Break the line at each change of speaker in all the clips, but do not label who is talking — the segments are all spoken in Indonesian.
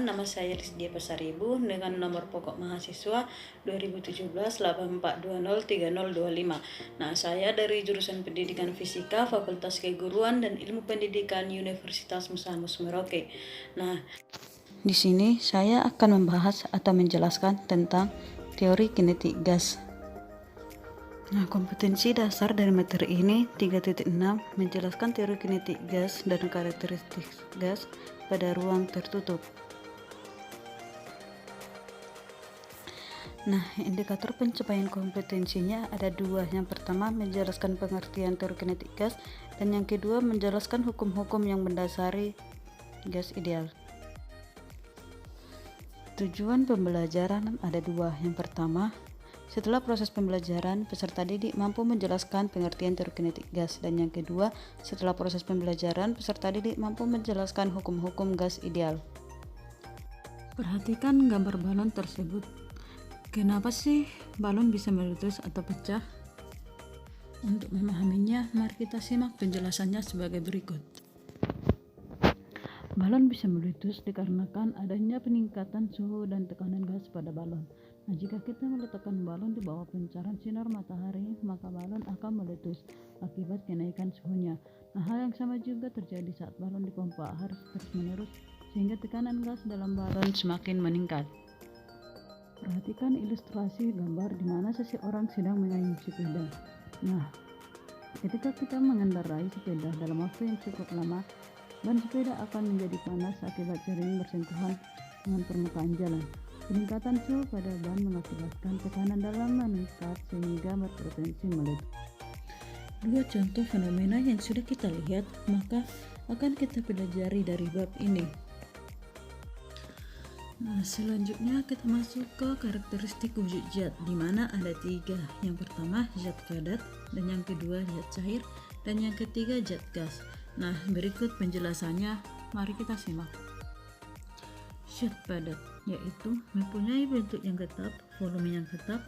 teman-teman, nama saya Rizdia Pasaribu dengan nomor pokok mahasiswa 2017-84203025. Nah, saya dari jurusan Pendidikan Fisika, Fakultas Keguruan dan Ilmu Pendidikan Universitas Musa Mus Merauke. Nah, di sini saya akan membahas atau menjelaskan tentang teori kinetik gas. Nah, kompetensi dasar dari materi ini 3.6 menjelaskan teori kinetik gas dan karakteristik gas pada ruang tertutup. Nah, indikator pencapaian kompetensinya ada dua. Yang pertama menjelaskan pengertian teori kinetik gas dan yang kedua menjelaskan hukum-hukum yang mendasari gas ideal. Tujuan pembelajaran ada dua. Yang pertama, setelah proses pembelajaran, peserta didik mampu menjelaskan pengertian teori kinetik gas. Dan yang kedua, setelah proses pembelajaran, peserta didik mampu menjelaskan hukum-hukum gas ideal. Perhatikan gambar balon tersebut. Kenapa sih balon bisa meletus atau pecah? Untuk memahaminya, mari kita simak penjelasannya sebagai berikut. Balon bisa meletus dikarenakan adanya peningkatan suhu dan tekanan gas pada balon. Nah, jika kita meletakkan balon di bawah pancaran sinar matahari, maka balon akan meletus akibat kenaikan suhunya. Nah, hal yang sama juga terjadi saat balon dipompa harus terus-menerus sehingga tekanan gas dalam balon semakin meningkat. Perhatikan ilustrasi gambar di mana seseorang sedang mengayuh sepeda. Nah, ketika kita mengendarai sepeda dalam waktu yang cukup lama, ban sepeda akan menjadi panas akibat sering bersentuhan dengan permukaan jalan. Peningkatan suhu pada ban mengakibatkan tekanan dalam meningkat sehingga berpotensi meletus. Dua contoh fenomena yang sudah kita lihat, maka akan kita pelajari dari bab ini. Nah, selanjutnya kita masuk ke karakteristik wujud zat, di mana ada tiga. Yang pertama zat padat, dan yang kedua zat cair, dan yang ketiga zat gas. Nah, berikut penjelasannya, mari kita simak. Zat padat yaitu mempunyai bentuk yang tetap, volume yang tetap,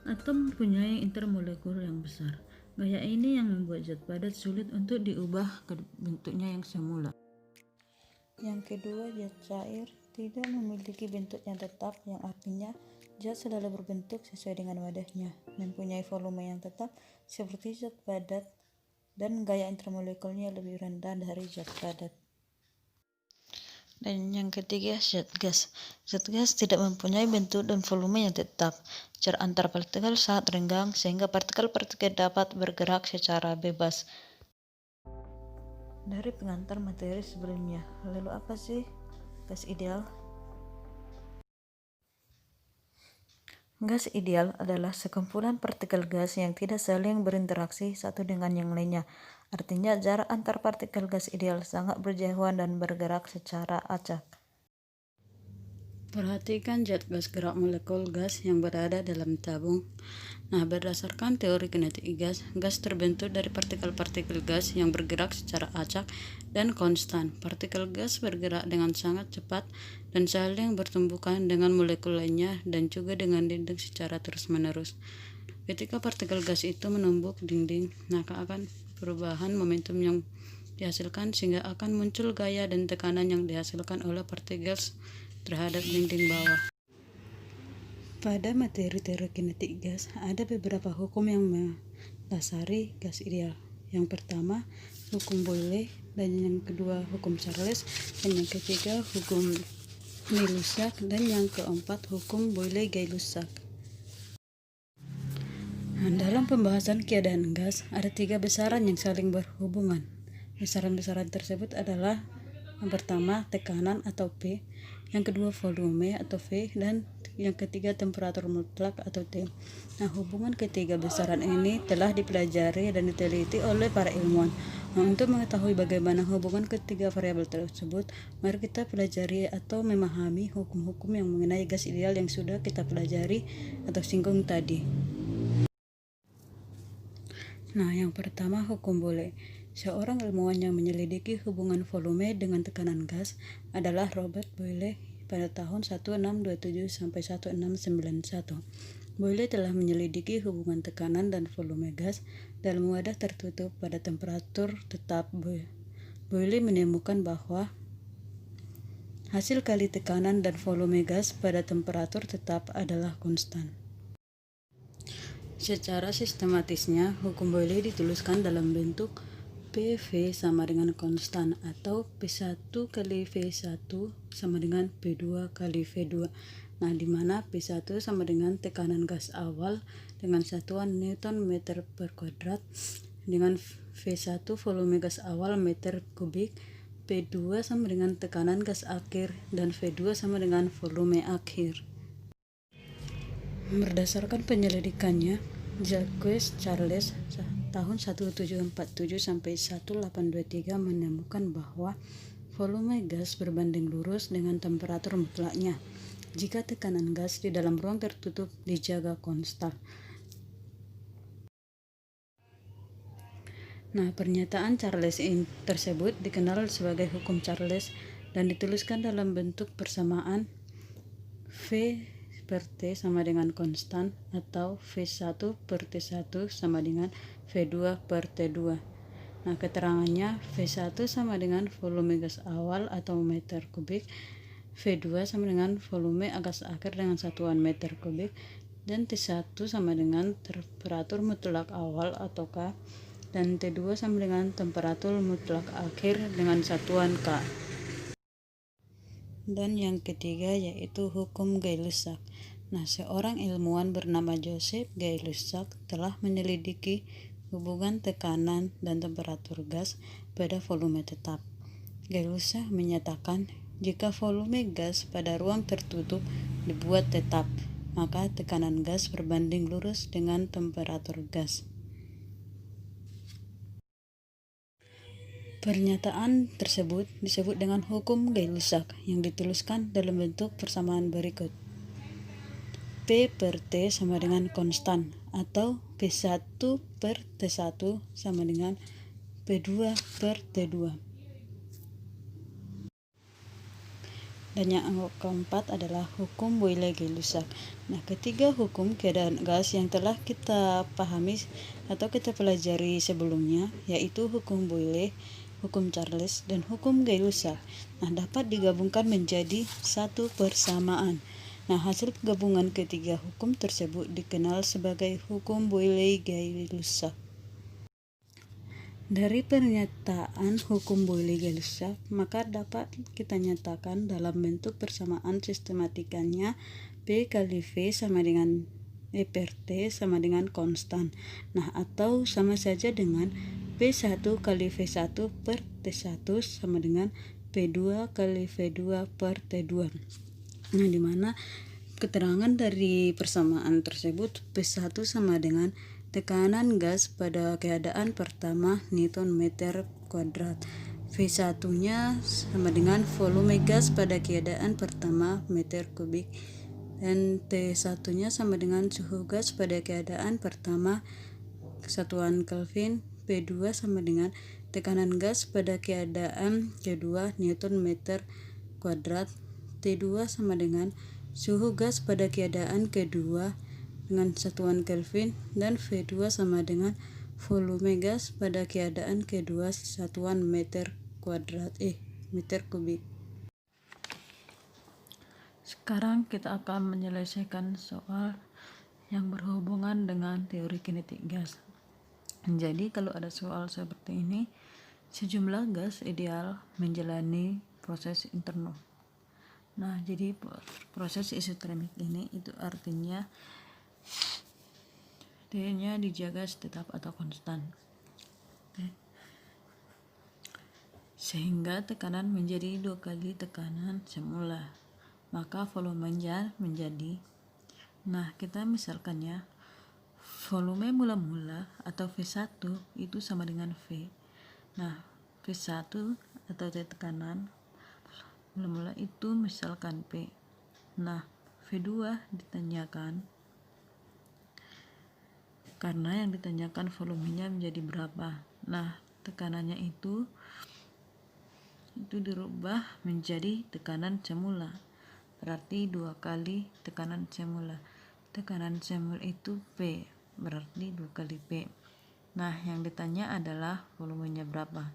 atau mempunyai intermolekul yang besar. Gaya ini yang membuat zat padat sulit untuk diubah ke bentuknya yang semula. Yang kedua, zat cair tidak memiliki bentuk yang tetap, yang artinya zat selalu berbentuk sesuai dengan wadahnya, mempunyai volume yang tetap seperti zat padat, dan gaya intermolekulnya lebih rendah dari zat padat. Dan yang ketiga, zat gas. Zat gas tidak mempunyai bentuk dan volume yang tetap, jarak antar partikel sangat renggang sehingga partikel-partikel dapat bergerak secara bebas. Dari pengantar materi sebelumnya, lalu apa sih gas ideal? Gas ideal adalah sekumpulan partikel gas yang tidak saling berinteraksi satu dengan yang lainnya. Artinya jarak antar partikel gas ideal sangat berjauhan dan bergerak secara acak. Perhatikan zat gas gerak molekul gas yang berada dalam tabung. Nah, berdasarkan teori kinetik gas, gas terbentuk dari partikel-partikel gas yang bergerak secara acak dan konstan. Partikel gas bergerak dengan sangat cepat dan saling bertumbukan dengan molekul lainnya dan juga dengan dinding secara terus-menerus. Ketika partikel gas itu menumbuk dinding, maka akan perubahan momentum yang dihasilkan sehingga akan muncul gaya dan tekanan yang dihasilkan oleh partikel terhadap dinding bawah. Pada materi teori kinetik gas, ada beberapa hukum yang mendasari gas ideal. Yang pertama, hukum Boyle, dan yang kedua hukum Charles, dan yang ketiga hukum Gay-Lussac, dan yang keempat hukum Boyle-Gay-Lussac. Nah, dalam pembahasan keadaan gas, ada tiga besaran yang saling berhubungan. Besaran-besaran tersebut adalah yang pertama tekanan atau P, yang kedua volume atau V, dan yang ketiga temperatur mutlak atau T. Nah, hubungan ketiga besaran ini telah dipelajari dan diteliti oleh para ilmuwan. Nah, untuk mengetahui bagaimana hubungan ketiga variabel tersebut, mari kita pelajari atau memahami hukum-hukum yang mengenai gas ideal yang sudah kita pelajari atau singgung tadi. Nah, yang pertama hukum Boyle. Seorang ilmuwan yang menyelidiki hubungan volume dengan tekanan gas adalah Robert Boyle pada tahun 1627 sampai 1691. Boyle telah menyelidiki hubungan tekanan dan volume gas dalam wadah tertutup pada temperatur tetap. Boyle menemukan bahwa Hasil kali tekanan dan volume gas pada temperatur tetap adalah konstan. Secara sistematisnya, hukum Boyle dituliskan dalam bentuk PV sama dengan konstan atau P1 kali V1 sama dengan P2 kali V2. Nah, di mana P1 sama dengan tekanan gas awal dengan satuan Newton meter per kuadrat, dengan V1 volume gas awal meter kubik, P2 sama dengan tekanan gas akhir, dan V2 sama dengan volume akhir. Berdasarkan penyelidikannya, Jacques Charles tahun 1747 sampai 1823 menemukan bahwa volume gas berbanding lurus dengan temperatur mutlaknya jika tekanan gas di dalam ruang tertutup dijaga konstan. Nah, pernyataan Charles tersebut dikenal sebagai hukum Charles dan dituliskan dalam bentuk persamaan V per T sama dengan konstan atau V1 per T1 sama dengan V2 per T2. Nah, keterangannya V1 sama dengan volume gas awal atau meter kubik, V2 sama dengan volume gas akhir dengan satuan meter kubik, dan T1 sama dengan temperatur mutlak awal atau K, dan T2 sama dengan temperatur mutlak akhir dengan satuan K. Dan yang ketiga yaitu hukum Gay-Lussac. Nah, seorang ilmuwan bernama Joseph Gay-Lussac telah menyelidiki hubungan tekanan dan temperatur gas pada volume tetap. Gay-Lussac menyatakan jika volume gas pada ruang tertutup dibuat tetap, maka tekanan gas berbanding lurus dengan temperatur gas. Pernyataan tersebut disebut dengan hukum Gay-Lussac yang dituliskan dalam bentuk persamaan berikut. P per T sama dengan konstan atau P1 per T1 sama dengan P2 per T2. Dan yang keempat adalah hukum Boyle-Gay-Lussac. Nah, ketiga hukum keadaan gas yang telah kita pahami atau kita pelajari sebelumnya, yaitu hukum Boyle, hukum Charles, dan hukum Gay-Lussac, nah, dapat digabungkan menjadi satu persamaan. Nah, hasil gabungan ketiga hukum tersebut dikenal sebagai hukum Boyle-Gay-Lussac. Dari pernyataan hukum Boyle-Gay-Lussac, maka dapat kita nyatakan dalam bentuk persamaan sistematikanya P kali V sama dengan E per T sama dengan konstan. Nah, atau sama saja dengan P1 kali V1 per T1 sama dengan P2 kali V2 per T2. Nah, di mana keterangan dari persamaan tersebut P1 sama dengan tekanan gas pada keadaan pertama Newton meter kuadrat. V1-nya sama dengan volume gas pada keadaan pertama meter kubik, dan T1-nya sama dengan suhu gas pada keadaan pertama satuan Kelvin. P2 sama dengan tekanan gas pada keadaan kedua Newton meter kuadrat. T2 sama dengan suhu gas pada keadaan kedua dengan satuan Kelvin, dan V2 sama dengan volume gas pada keadaan kedua satuan meter kubik. Sekarang kita akan menyelesaikan soal yang berhubungan dengan teori kinetik gas. Jadi kalau ada soal seperti ini, sejumlah gas ideal menjalani proses internal. Nah, jadi proses isotermik ini itu artinya T-nya dijaga tetap atau konstan. Sehingga tekanan menjadi 2 kali tekanan semula. Maka volumenya menjadi, nah kita misalkan ya, volume mula-mula atau V1 itu sama dengan V. Nah, V1 atau tekanan mula-mula itu misalkan P. Nah, V2 ditanyakan karena yang ditanyakan volumenya menjadi berapa. Nah, tekanannya itu dirubah menjadi tekanan semula. Berarti 2 kali tekanan semula. Tekanan semula itu P, berarti 2 kali P. Nah, yang ditanya adalah volumenya berapa.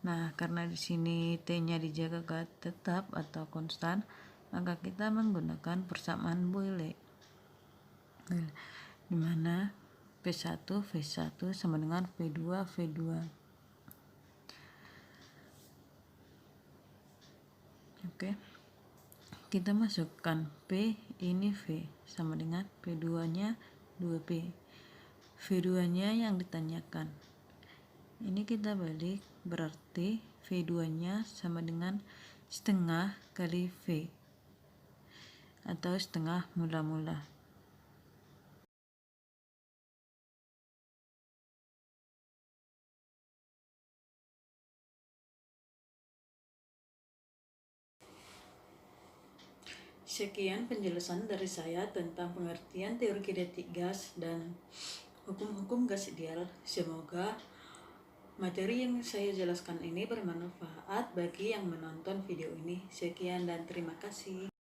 Nah, karena di sini T-nya dijaga tetap atau konstan, maka kita menggunakan persamaan Boyle. Di mana P1 V1 sama dengan V2 V2. Oke. Kita masukkan P ini V sama dengan P2-nya 2P. V2-nya yang ditanyakan. Ini kita balik, berarti V2-nya sama dengan setengah kali V atau setengah mula-mula.
Sekian penjelasan dari saya tentang pengertian teori kinetik gas dan hukum-hukum gas ideal. Semoga materi yang saya jelaskan ini bermanfaat bagi yang menonton video ini. Sekian dan terima kasih.